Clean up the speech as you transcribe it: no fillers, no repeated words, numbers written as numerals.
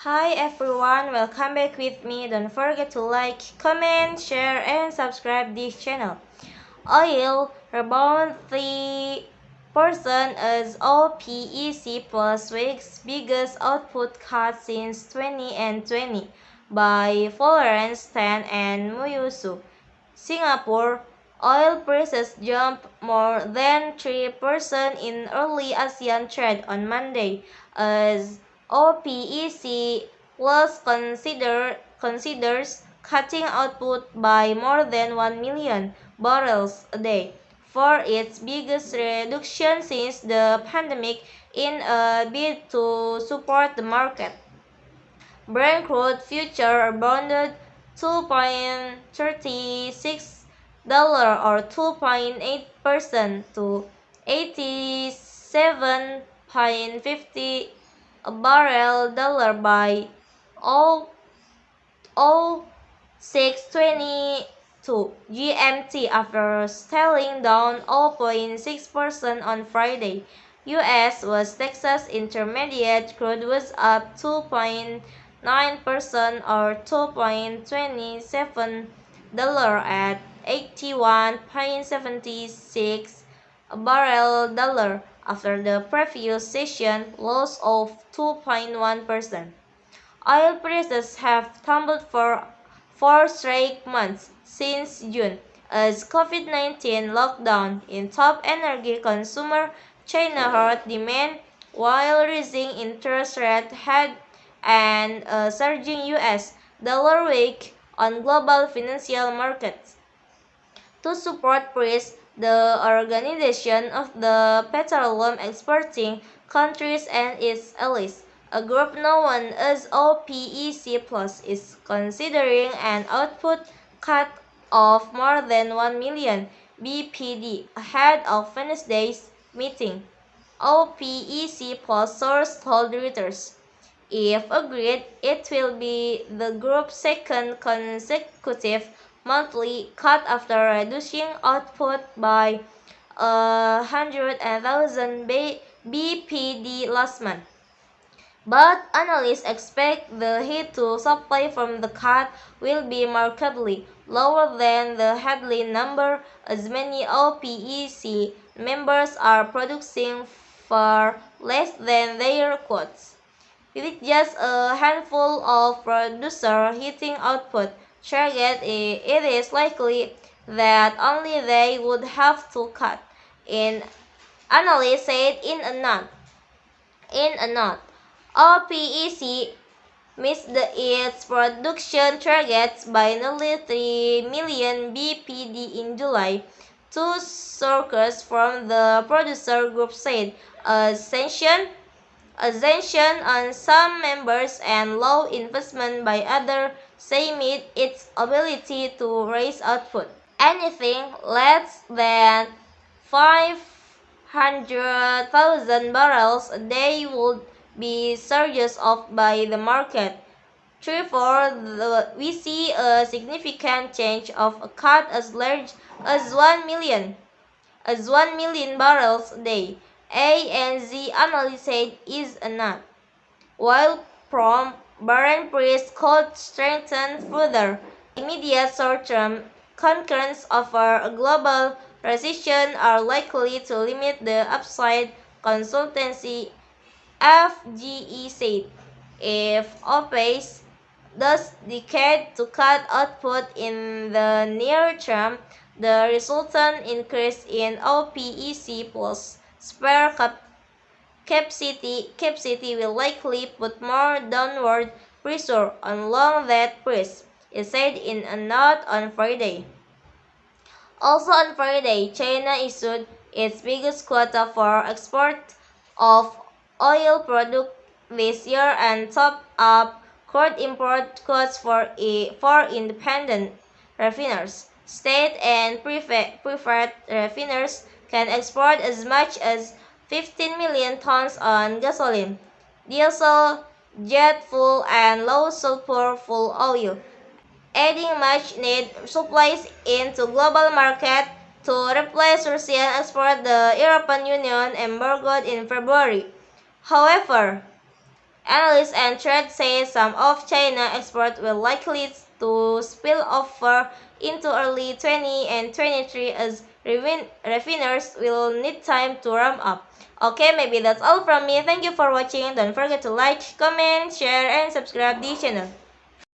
Hi everyone, welcome back with me. Don't forget to like, comment, share, and subscribe this channel. Oil rebound 3% as OPEC plus week's biggest output cut since 2020 by Florence Tan and Muyusu. Singapore oil prices jumped more than 3% in early ASEAN trade on Monday as OPEC Plus considers cutting output by more than 1 million barrels a day for its biggest reduction since the pandemic in a bid to support the market. Brent crude future rebounded 2.36 or 2.8% to 87.50 a barrel dollar by 0622 GMT after selling down 0.6% on Friday. US West Texas Intermediate crude was up 2.9% or 2.27 at 81.76 a barrel dollar after the previous session loss of 2.1%. Oil prices have tumbled for 4 straight months since June as COVID-19 lockdown in top energy consumer China hurt demand while rising interest rate had and a surging US dollar weak on global financial markets. To support peace, the Organization of the Petroleum Exporting Countries and its allies, a group known as OPEC Plus, is considering an output cut of more than 1 million BPD ahead of Wednesday's meeting. OPEC Plus source told Reuters. If agreed, it will be the group's second consecutive monthly cut after reducing output by 100,000 BPD last month. But analysts expect the hit to supply from the cut will be markedly lower than the headline number, as many OPEC members are producing far less than their quotas. With just a handful of producers hitting output target, it is likely that only they would have to cut. An analyst said in a note. OPEC missed its production targets by nearly 3 million BPD in July, two sources from the producer group said. Ascension on some members and low investment by others say meet its ability to raise output. Anything less than 500,000 barrels a day would be surges off by the market. Therefore, we see a significant change of a cut as large as 1 million barrels a day. ANZ analyst said is a not. While from Brent price could strengthen further, immediate short-term concerns over a global recession are likely to limit the upside, consultancy FGE said. If OPEC does decide to cut output in the near term, the resultant increase in OPEC plus spare capacity will likely put more downward pressure on long that price, it said in a note on Friday. Also on Friday, China issued its biggest quota for export of oil products this year and topped up crude import quotas for independent refiners. State and private refiners can export as much as 15 million tons on gasoline, diesel, jet fuel, and low sulfur fuel oil, adding much needed supplies into global market to replace Russian export the European Union embargoed in February. However, Analysts and trade say some of China exports will likely to spill over into early 20 and 23 as refiners will need time to ramp up. Okay, maybe that's all from me. Thank you for watching. Don't forget to like, comment, share, and subscribe the channel.